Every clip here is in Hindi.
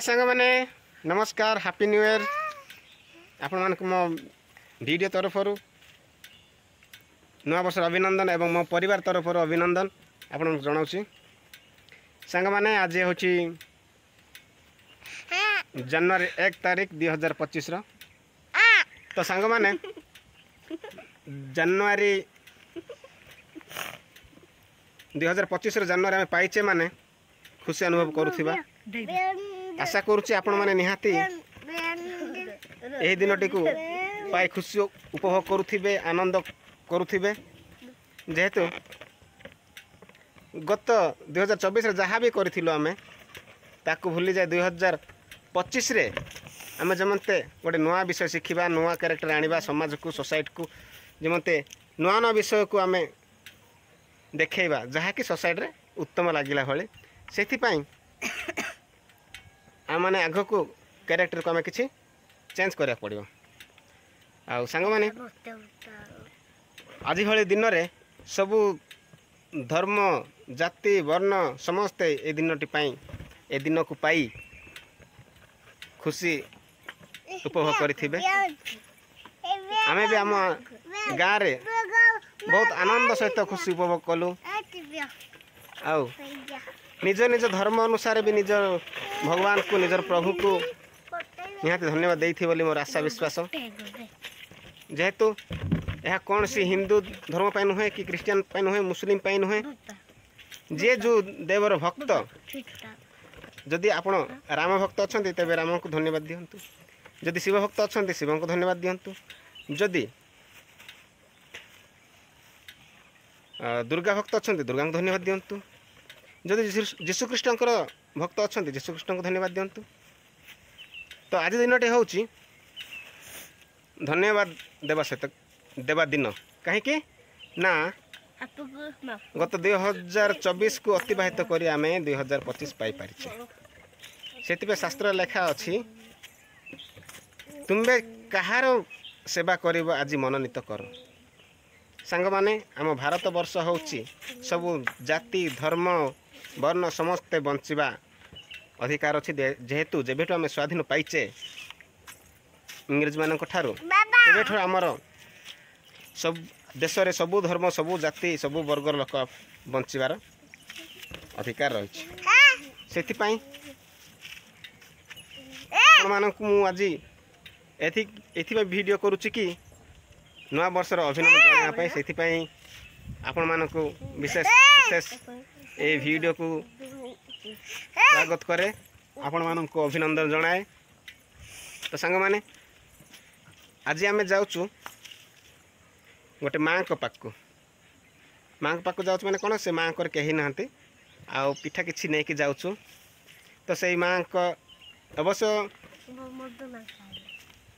सांग मैंने नमस्कार हैप्पी न्यू ईयर आपण मान मो वीडियो तरफ नुआ वर्ष अभिनंदन एवं मो परिवार तरफ अभिनंदन आपण जनाऊँ सांग मैंने आज हूँ जनवरी 1 तारीख 2025 तो सांग मैंने जनवरी 2025 जनवरी आम पाइचे माने खुशी अनुभव करुवा आशा करुच्चे आपण मैंने निहाती यही दिनटी को पाई खुशी उपभोग करुथिबे आनंद करुथिबे जेहेतु गत 2024 जहाँ भी करिथिलो आमे ताकू भूली जाए 2025 रे आमे जमते गोटे नुआ विषय शिखिबा नुआ कैरेक्टर आनिबा समाज को सोसाइटी को जमते नुआ नुआ विषय को आमे देखैबा जहाँ कि सोसाइटी रे उत्तम लागिला भले सेथिपाई आमने आग को कैरेक्टर को आम कि चेंज करा पड़ो आ सांग मैंने आज भाई दिन में सबू धर्म जाति वर्ण समस्ते ए दिनटी ए दिन को पाई खुशी उपभोग करें आम भी आम गाँव रे बहुत आनंद सहित खुशी उपभोग कलु आ निज निज धर्म अनुसार भी निज भगवान को निजर प्रभु को निहाती धन्यवाद देती बोली मोर आशा विश्वास जेहेतु यह कौन सी हिंदू धर्म पाई नुहे कि क्रिश्चियन पाई नुहे मुस्लिम पाई नुहे जे जो देवर भक्त जदि आपण राम भक्त अच्छा तेज राम को धन्यवाद दिंतु जदि शिव भक्त अच्छा शिव को धन्यवाद दिंतु जदि दुर्गा भक्त अच्छा दुर्गा को धन्यवाद दिंतु जदि जीशुख्रीष्ण भक्त अच्छा जीशुख्रीष्ण को धन्यवाद दिंतु तो आज दिन टे हूँ धन्यवाद देवा सहित देवा दिन कहीं ना गत 2024 को अतिबाहित करी आमे 2025 पाई पारिछे से शास्त्र लेखा अच्छी तुम्बे कहार सेवा करिबो आज मनोनीत कर सांग माने आम भारत वर्ष होची सबु जाति धर्म वर्ण समस्ते बंचिबा अधिकार अच्छी जेहेतु जेबेठु आम स्वाधीन पाइचे इंग्रेज मान तेबेठु आमर सब देश रे सबु धर्म सबु जाति सबु वर्गर लोक बंचिबार अधिकार रही सेथिपाई आपण मानकु मु आज एथि वीडियो करूची कि नवा वर्षर अभिनंदन जणाया पाई सेथिपाई आपण मानकु विशेष विशेष ए वीडियो को स्वागत करे आपण मानकु अभिनंदन जणाए तो सांग माने आज आमे जाउचु गोटे माँ को पाक जाऊँ मैंने कौन से माँ को कहीं ना आ पिठा किसी नहीं कि जाऊँ तो से माँ को अवश्य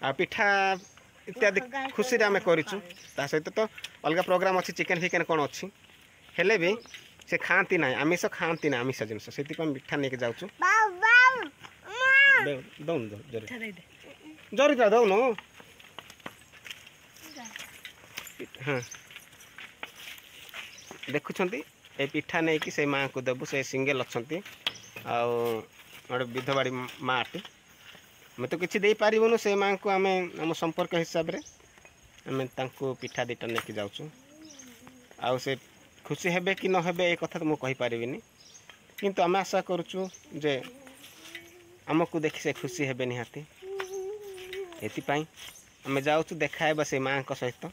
आ पिठा इत्यादि खुशी आम करूँ ता सहित तो अलग प्रोग्राम अच्छी चिकेन फिकेन कौन अच्छी हेले भी से खाती ना आमिष खाती ना आमिष जिनस से मिठा नहीं जाऊँ दौन जरी दौन हाँ देखुं ए पिठा नहीं कि से माँ को देवु से सिंगल अच्छा गोटे विधवाड़ी माँ टे आम तो किसी दे पारूँ से माँ को आम आम संपर्क हिसाब से आम पिठा दीटा नहीं जाऊँ आउ से खुशी हेबे कि न हेबे ए कथा तो मुझे कहीपरिनी किंतु आम आशा करुचु जे आमको देखि से खुशी हेबे निहाती एथिपाई आम जाऊँ देखा से माँ सहित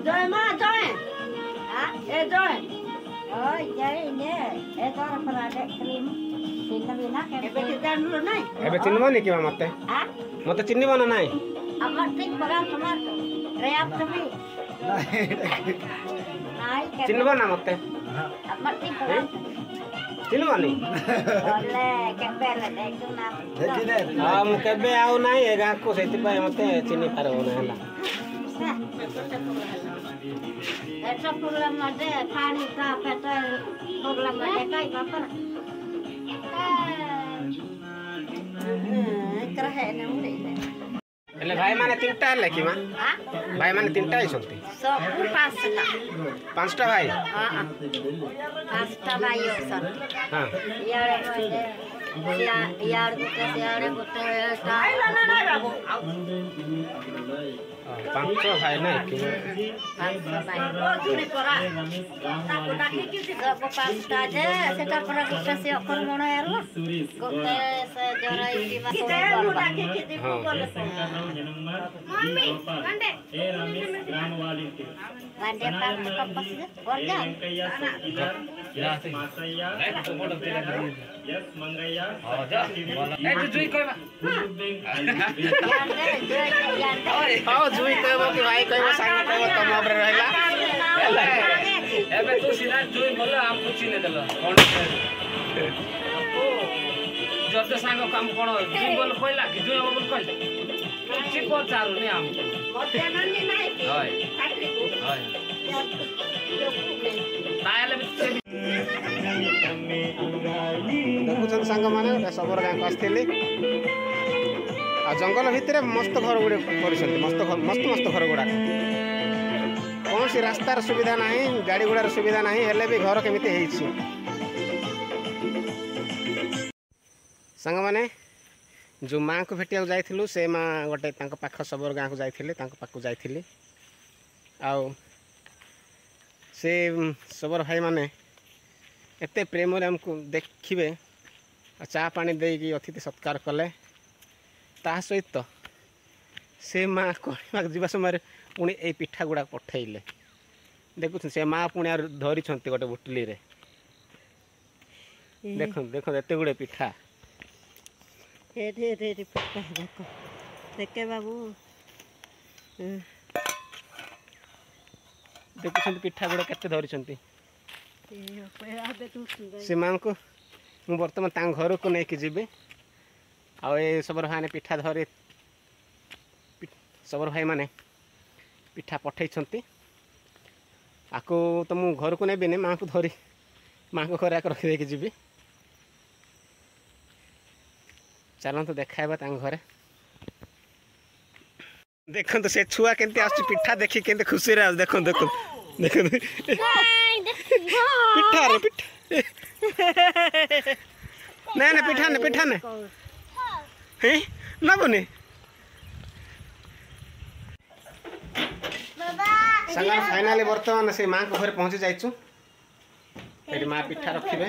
जय मां जय हां ए जय ओय जय ने ए तोर परा देखलिम सिनबे ना के एबे जानलो नाही एबे चिन्हबो नि कि मते हां मते चिन्हबो ना नाही अमर ठीक बगान समार रे आप तभी नाही के चिन्हबो ना मते अमर ठीक बगान चिन्हबो नि ओले के बेले देखु ना देखि दे हां मु केबे आउ नाही ए गां को सेति पय मते चिन्हि पारबो ना हला ऐसा प्रॉब्लम मते पानी का पेट प्रॉब्लम मते काई बापर करहे ने मुरे हेले भाई माने तीनटा हले कि मां हां भाई माने तीनटा ही सती सब पांचटा पांचटा भाई हां पांचटा भाई सन हां यार मोले यार गोटे पांच भाई ना कि पांचटा जे सेटा पर गोटे से अकर मण यार गोटे से जराई मम्मी कंडे ए रमेश ग्रामवाली के कंडे पांच कपस गोल जा मासैया यस मंगैया ए जुई कहबा हां जुई कहबो कि भाई कहबो संग कहबो तम ऊपर रहला एबे तू सीधा जुई बोल हम कुछ नहीं देलो कोन ओ जते संग काम कोन जुई बोल कहला कि जुई बोल कहला कुछ को चारू नहीं हम मते नन्नी नाही हाय हाय तायले देखुछन संग माने सबर गां को आस्थिले आ जंगल भितरे मस्त घर गुडे करछन मस्त घर गुडा कौन सी रास्तार सुविधा नहीं गाड़ी गुड़ार सुविधा नहीं हेले भी घर केमिति हेछि संग माने जो माँ को भेटिया जाइथिलु से माँ गोटे तांको पाख सबर गाँ को जाइथिले तांको पाख जाइथिले आउ से सबर भाई माने एते प्रेम रे हमको देखिबे चा पानी देकी अतिथि सत्कार कले ता सहित से माँ कहवाक जीवा समय पुणी ए पिठा गुड़ा पठेले देखुन से माँ पुणी धरी गोटे बुटली रे देख देख एते गुड़े पिठा देखो देखे बाबू देखुं पिठा गुड़ा केते धरी से माँ को मु बर्तमान घर को लेकिन जीवे आ सबर भाई पिठा धरी सबर भाई माने पिठा पठे आपको तो मु घर को नेबी माँ को धरी माँ को घर रखिदे जी चलत देखाइबा घरे देखो तो से छुआ केंती आछ पिठा देखी केंती खुशी रे देखो देखो देखो पिठा रे पिठा ना ना पिठा ने हैं ना बने संगा फाइनली वर्तमान से माँ को घर पहुंची जाइछु एडी माँ पिठा रखिबे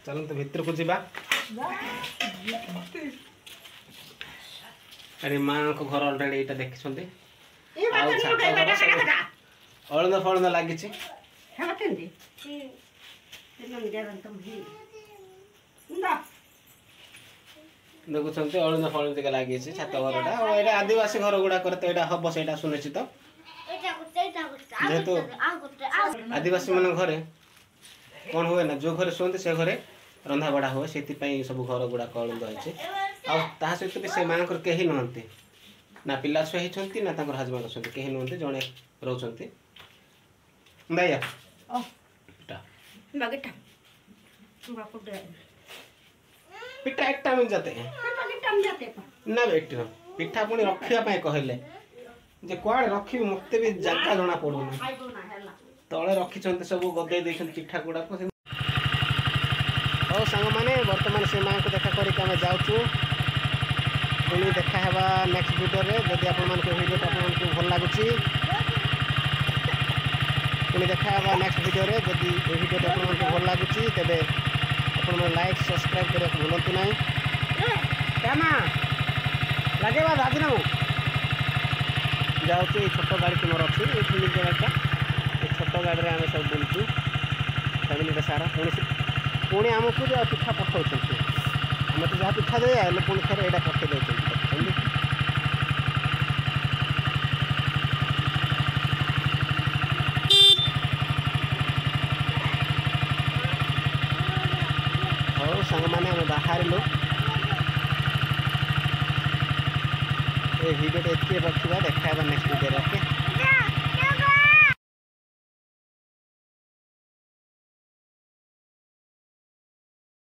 चलन तो भीतर को जीवा अरे माँ को घर ऑलरेडी एटा देखिसंते अलंद फलंद लागी देखुं अलंद फलंद लगी छात घरटा ये आदिवासी घर गुड़ा तो यहाँ हम से सुनिश्चित जेहेतु आदिवासी मान घरे कौन हुए ना जो घरे शुंते से घरे रंधा बड़ा हुए से सब घर गुड़ाक अलंद होती सहित भी से माँ कहीं नुहति ना पिला छुआ होती ना हजबैंड अच्छा कहीं नुहति जड़े रोचे दैया पिठा एकटा मिल जाते ना बेटी पिठा पुणी रखापी कहले जे कुआड़े रखी मत भी जगह जना पड़ूना तले रखी सब गदे पिठा गुड़ाक हाँ सांग मैंने बर्तमान से माँ को देखा करके जाऊँ पुणी देखा नेक्स्ट वीडियो जदि वीडियो आपको भल लगुच पुणी देखा नेक्स्ट वीडियो जदि ये वीडियो आपको भल लगुच तेरे आप लाइक सब्सक्राइब करने भूलु ना क्या लगे राजीनामा जाऊँ ये छोट गाड़ी मोर अच्छी ये गाड़ीटा ये छोट गाड़ी आम सब बुलूँ फैमिली सारा पुणी आमको जो पिठा पठाऊँ आम तो जहाँ पिठा दे पुणी थे यहाँ पठे दे हौ सांग मैंने आम बाहर ये भिडियो एति रखा देखा नेक्स्ट वीडियो ओके।